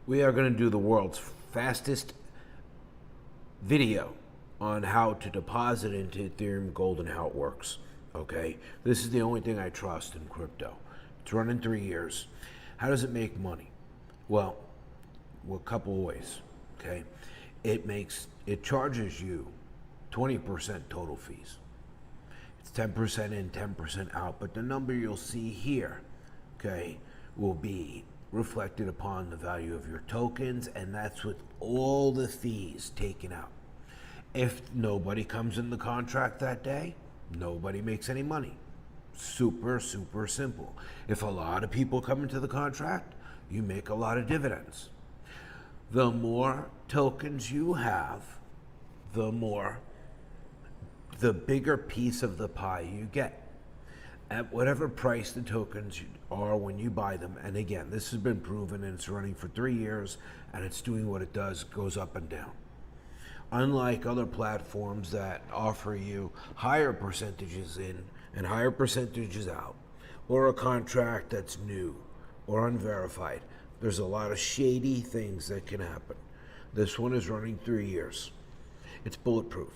We are going to do the world's fastest video on how to deposit into Ethereum Gold and how it works. Okay, this is the only thing I trust in crypto. It's running 3 years. How does it make money? Well, a couple of ways. Okay, it charges you 20% total fees. It's 10% in, 10% out, but the number you'll see here, okay, will be reflected upon the value of your tokens, and that's with all the fees taken out. If nobody comes in the contract that day, nobody makes any money. Super, super simple. If a lot of people come into the contract, you make a lot of dividends. The more tokens you have, the bigger piece of the pie you get. At whatever price the tokens are when you buy them, and again, this has been proven and it's running for 3 years and it's doing what it does, goes up and down. Unlike other platforms that offer you higher percentages in and higher percentages out, or a contract that's new or unverified, there's a lot of shady things that can happen. This one is running 3 years. It's bulletproof.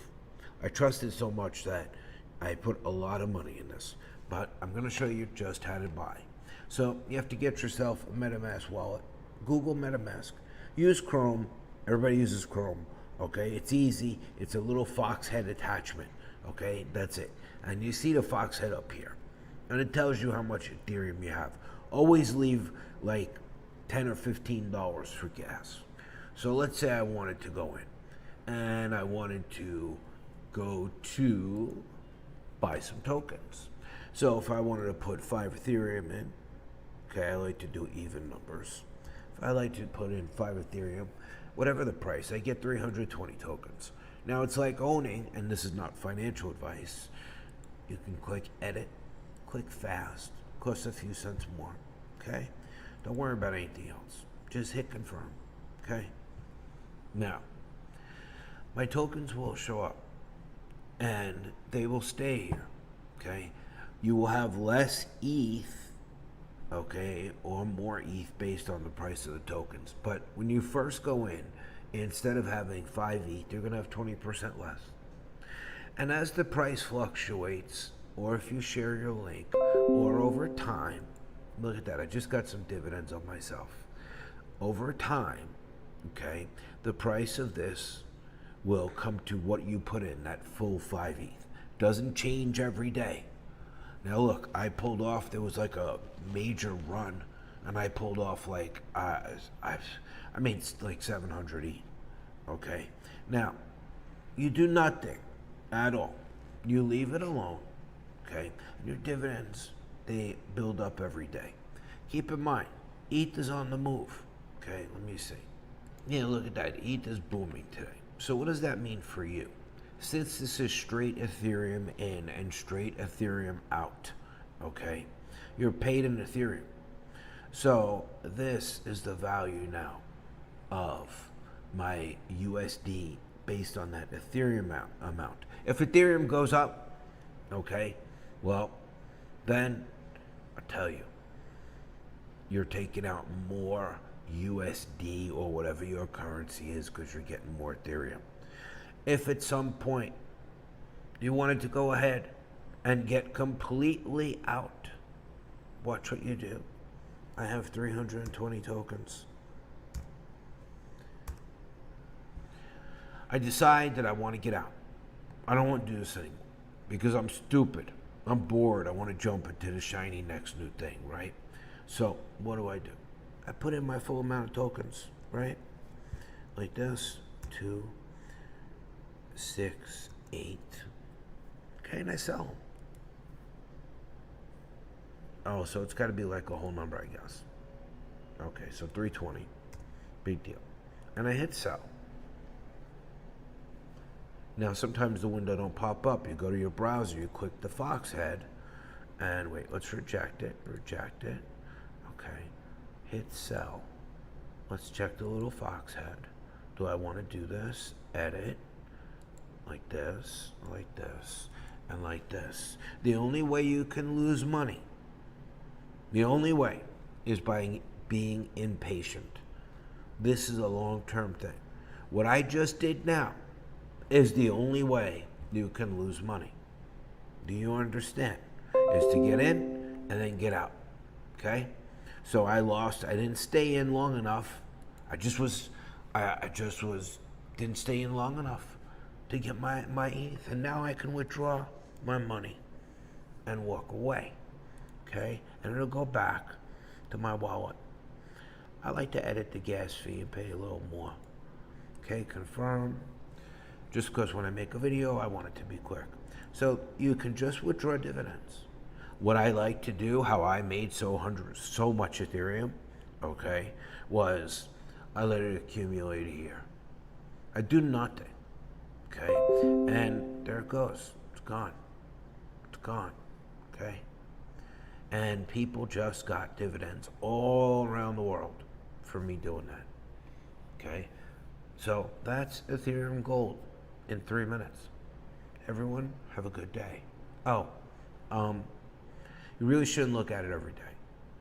I trust it so much that I put a lot of money in this. But I'm going to show you just how to buy. So you have to get yourself a MetaMask wallet. Google MetaMask. Use Chrome. Everybody uses Chrome. Okay, it's easy. It's a little fox head attachment. Okay, that's it. And you see the fox head up here. And it tells you how much Ethereum you have. Always leave like $10 or $15 for gas. So let's say I wanted to go in. And I wanted to go to buy some tokens. So if I wanted to put 5 Ethereum in, okay, I like to do even numbers. If I like to put in 5 Ethereum, whatever the price, I get 320 tokens. Now it's like owning, and this is not financial advice, you can click edit, click fast, costs a few cents more, okay? Don't worry about anything else. Just hit confirm, okay? Now, my tokens will show up, and they will stay here, okay? You will have less ETH, okay, or more ETH based on the price of the tokens. But when you first go in, instead of having 5 ETH, you're going to have 20% less. And as the price fluctuates, or if you share your link, or over time, look at that, I just got some dividends on myself. Over time, okay, the price of this will come to what you put in, that full 5 ETH. Doesn't change every day. Now look, I pulled off, there was like a major run, and I pulled off like, I made like 700 ETH, okay? Now, you do nothing at all. You leave it alone, okay? And your dividends, they build up every day. Keep in mind, ETH is on the move, okay? Let me see. Yeah, look at that, ETH is booming today. So what does that mean for you? Since this is straight Ethereum in and straight Ethereum out, okay, you're paid in Ethereum. So this is the value now of my USD based on that Ethereum amount. If Ethereum goes up, okay, well, then I'll tell you, you're taking out more USD or whatever your currency is because you're getting more Ethereum. If at some point you wanted to go ahead and get completely out, watch what you do. I have 320 tokens. I decide that I want to get out. I don't want to do this anymore because I'm stupid. I'm bored. I want to jump into the shiny next new thing, right? So what do? I put in my full amount of tokens, right? Like this, 2, 6, 8. Okay, and I sell them. Oh, so it's got to be like a whole number, I guess. Okay, so 320. Big deal. And I hit sell. Now, sometimes the window don't pop up. You go to your browser, you click the fox head, and wait, let's reject it. Reject it. Okay. Hit sell. Let's check the little fox head. Do I want to do this? Edit. Like this, and like this. The only way you can lose money, the only way, is by being impatient. This is a long-term thing. What I just did now is the only way you can lose money. Do you understand? Is to get in and then get out. Okay? So I didn't stay in long enough. I just didn't stay in long enough to get my ETH. And now I can withdraw my money and walk away. Okay? And it'll go back to my wallet. I like to edit the gas fee and pay a little more. Okay, confirm. Just because when I make a video, I want it to be quick. So you can just withdraw dividends. What I like to do, how I made so much Ethereum, okay, was I let it accumulate a year. I do nothing, okay, and there it goes. It's gone. It's gone, okay. And people just got dividends all around the world for me doing that, okay. So that's Ethereum Gold in 3 minutes. Everyone, have a good day. Oh, you really shouldn't look at it every day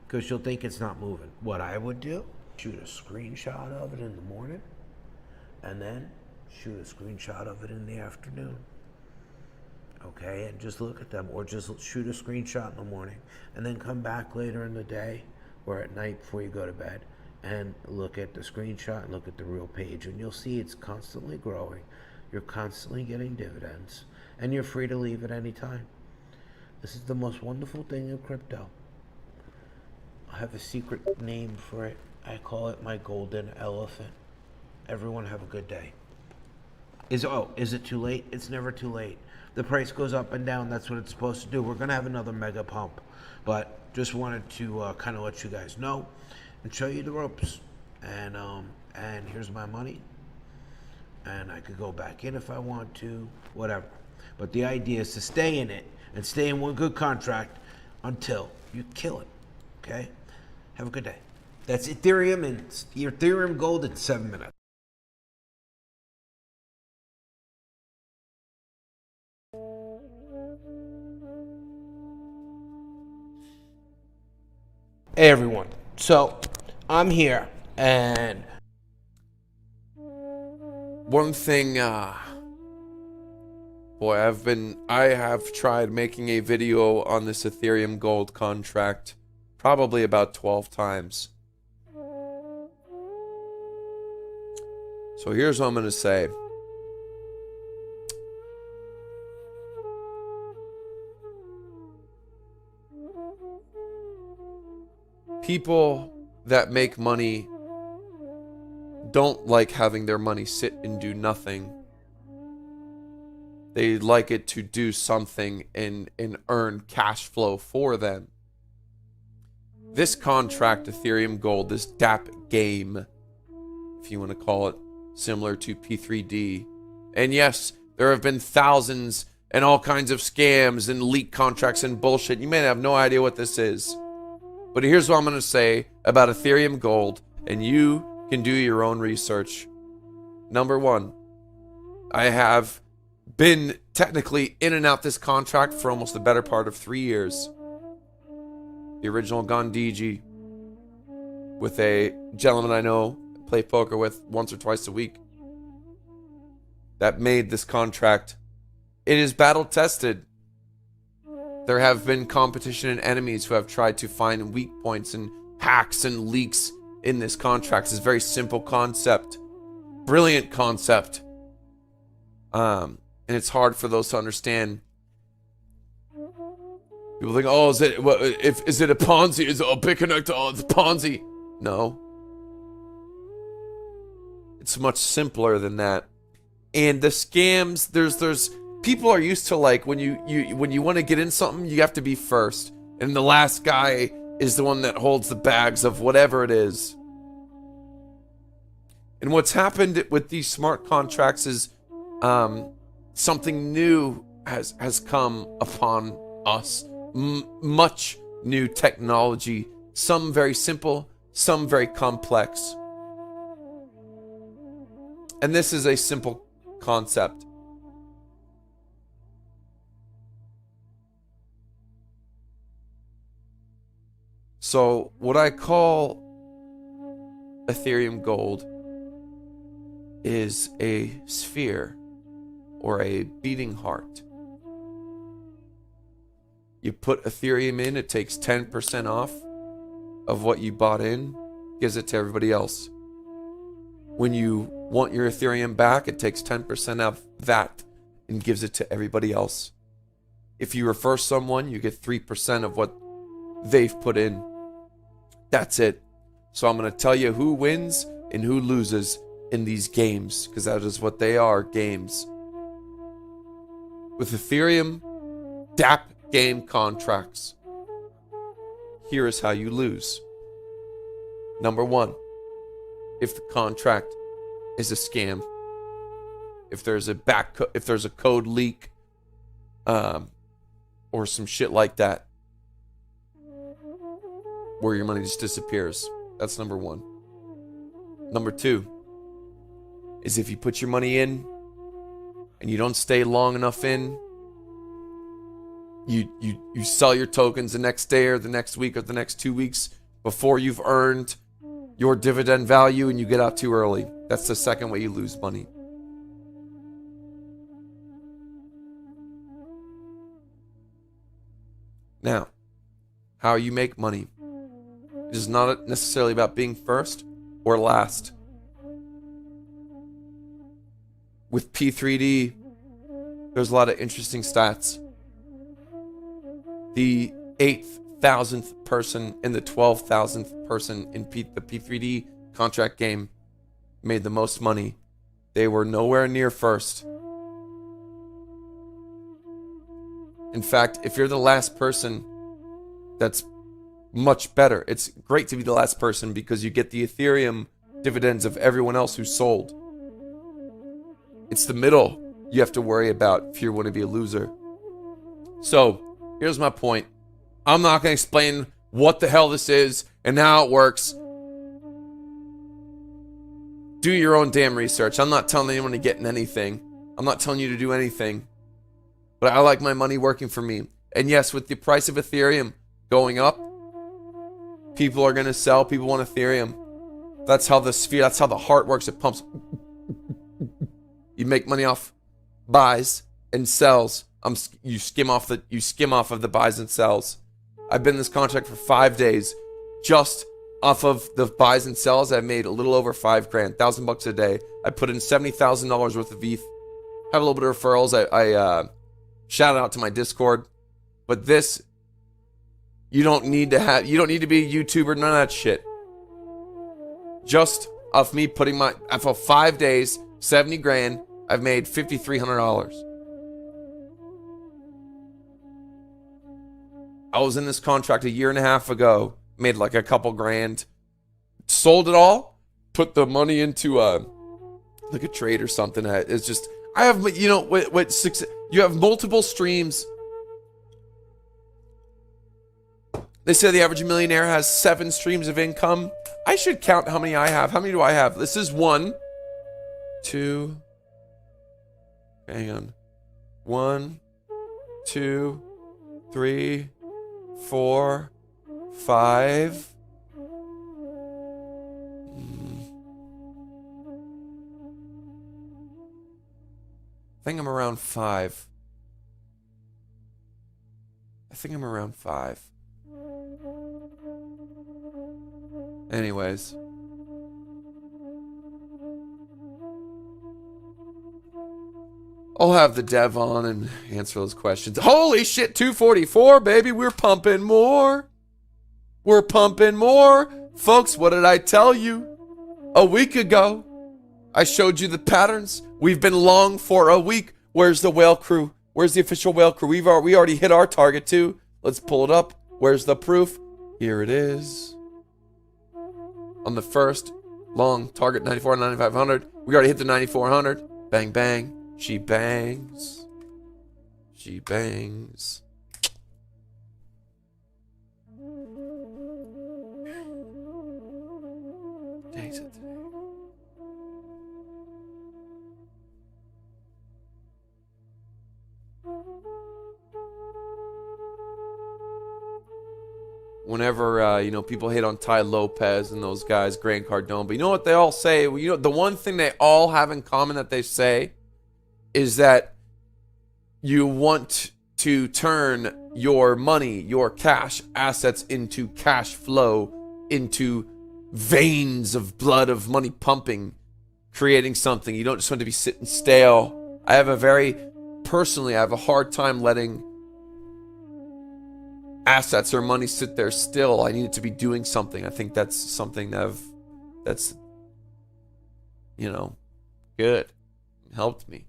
because you'll think it's not moving. What I would do, shoot a screenshot of it in the morning and then shoot a screenshot of it in the afternoon. Okay, and just look at them, or just shoot a screenshot in the morning and then come back later in the day or at night before you go to bed and look at the screenshot and look at the real page, and you'll see it's constantly growing. You're constantly getting dividends, and you're free to leave at any time. This is the most wonderful thing in crypto. I have a secret name for it. I call it my golden elephant. Everyone have a good day. Is it too late? It's never too late. The price goes up and down. That's what it's supposed to do. We're going to have another mega pump, but just wanted to kind of let you guys know and show you the ropes. And here's my money. And I could go back in if I want to, whatever. But the idea is to stay in it and stay in one good contract until you kill it, okay? Have a good day. That's Ethereum and your Ethereum Gold in 7 minutes. Hey everyone, so I'm here and one thing, boy, I have tried making a video on this Ethereum Gold contract probably about 12 times. So here's what I'm going to say. People that make money don't like having their money sit and do nothing. They like it to do something and earn cash flow for them. This contract, Ethereum Gold, this DApp game, if you want to call it, similar to P3D. And yes, there have been thousands and all kinds of scams and leak contracts and bullshit. You may have no idea what this is. But here's what I'm going to say about Ethereum Gold, and you can do your own research. Number one, I have been technically in and out this contract for almost the better part of 3 years. The original Gandhi, with a gentleman I know, play poker with once or twice a week, that made this contract. It is battle tested. There have been competition and enemies who have tried to find weak points and hacks and leaks in this contract. It's a very simple concept. Brilliant concept. And it's hard for those to understand. People think, oh, is it a Ponzi? Is it a BitConnect? Oh, it's a Ponzi. No. It's much simpler than that. And the scams, there's people are used to, like, when you want to get in something, you have to be first. And the last guy is the one that holds the bags of whatever it is. And what's happened with these smart contracts is something new has come upon us. Much new technology. Some very simple, some very complex. And this is a simple concept. So what I call Ethereum Gold is a sphere or a beating heart. You put Ethereum in, it takes 10% off of what you bought in, gives it to everybody else. When you want your Ethereum back, it takes 10% of that and gives it to everybody else. If you refer someone, you get 3% of what they've put in. That's it. So I'm going to tell you who wins and who loses in these games, because that is what they are, games. With Ethereum DApp game contracts, here is how you lose. Number one, if the contract is a scam, if there's a code leak, or some shit like that, where your money just disappears. That's number one. Number two is if you put your money in and you don't stay long enough in, you sell your tokens the next day or the next week or the next 2 weeks before you've earned your dividend value and you get out too early. That's the second way you lose money. Now, how you make money is not necessarily about being first or last. With P3D, there's a lot of interesting stats. The 8,000th person and the 12,000th person in the P3D contract game made the most money. They were nowhere near first. In fact, if you're the last person, that's much better. It's great to be the last person because you get the Ethereum dividends of everyone else who sold. It's the middle you have to worry about if you want to be a loser. So, here's my point. I'm not going to explain what the hell this is and how it works. Do your own damn research. I'm not telling anyone to get in anything. I'm not telling you to do anything. But I like my money working for me. And yes, with the price of Ethereum going up, people are going to sell. People want Ethereum. That's how the sphere, that's how the heart works. It pumps. You make money off buys and sells. You skim off of the buys and sells. I've been in this contract for 5 days. Just off of the buys and sells, I've made a little over $5,000, $1,000 a day. I put in $70,000 worth of ETH. Have a little bit of referrals. I shout out to my Discord. But this, you don't need to be a YouTuber, none of that shit. Just off me putting for 5 days, 70 grand, I've made $5,300. I was in this contract a year and a half ago, made like a couple grand, sold it all, put the money into like a trade or something. It's just, I have, you have multiple streams. They say the average millionaire has 7 streams of income. I should count how many I have. How many do I have? This is 1, 2, hang on. 1, 2, 3, 4, 5. I think I'm around 5. Anyways. I'll have the dev on and answer those questions. Holy shit, 244, baby. We're pumping more. Folks, what did I tell you a week ago? I showed you the patterns. We've been long for a week. Where's the whale crew? Where's the official whale crew? We already hit our target too. Let's pull it up. Where's the proof? Here it is. On the first long target, 94, 9,500. We already hit the 9,400. Bang, bang. She bangs. She bangs. Dang it. whenever people hate on Ty Lopez and those guys, Grant Cardone, but you know what they all say? Well, the one thing they all have in common that they say is that you want to turn your money, your cash assets into cash flow, into veins of blood of money pumping, creating something. You don't just want to be sitting stale. I have a hard time letting assets or money sit there still. I need it to be doing something. I think that's something that's good. Helped me.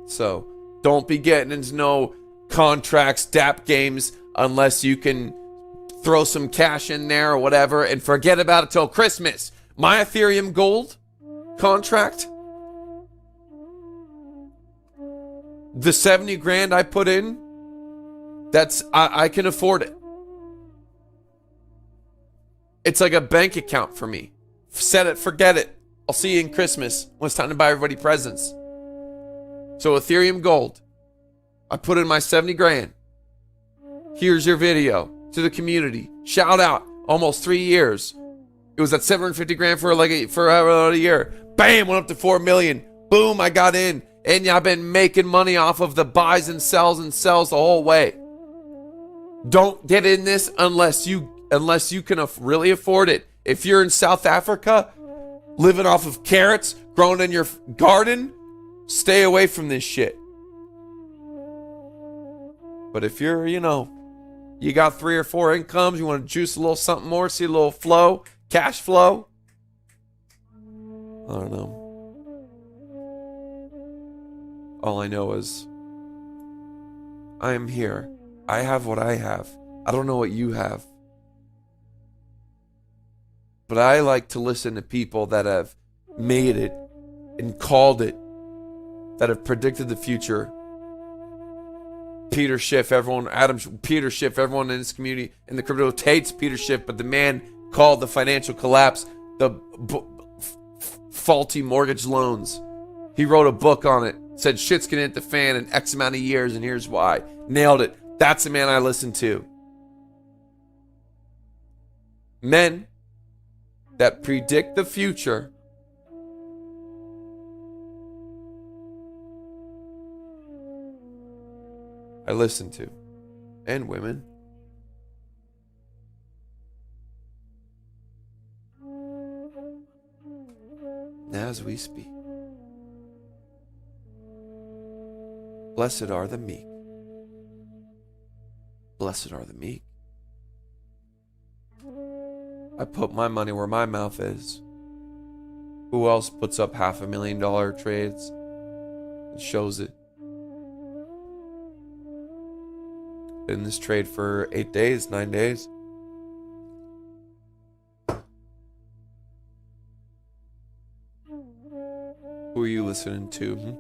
So don't be getting into no contracts, DApp games, unless you can throw some cash in there or whatever and forget about it till Christmas. My Ethereum Gold contract, the 70 grand I put in, I can afford it. It's like a bank account for me. Set it, forget it. I'll see you in Christmas when it's time to buy everybody presents. So Ethereum Gold, I put in my 70 grand. Here's your video to the community. Shout out. Almost 3 years. It was at 750 grand for a year. Bam, went up to 4 million. Boom, I got in. And I've been making money off of the buys and sells the whole way. Don't get in this unless you can really afford it. If you're in South Africa, living off of carrots grown in your garden, stay away from this shit. But if you're, you got 3 or 4 incomes, you want to juice a little something more, see a little flow, cash flow. I don't know. All I know is I am here. I have what I have. I don't know what you have. But I like to listen to people that have made it and called it, that have predicted the future. Peter Schiff, Peter Schiff, everyone in this community, in the crypto hates Peter Schiff, but the man called the financial collapse, the faulty mortgage loans. He wrote a book on it, said shit's gonna hit the fan in X amount of years, and here's why. Nailed it. That's the man I listen to. Men that predict the future I listen to. And women. As we speak. Blessed are the meek. Blessed are the meek. I put my money where my mouth is. Who else puts up $500,000 trades and shows it? Been in this trade for 8 days, 9 days. Who are you listening to?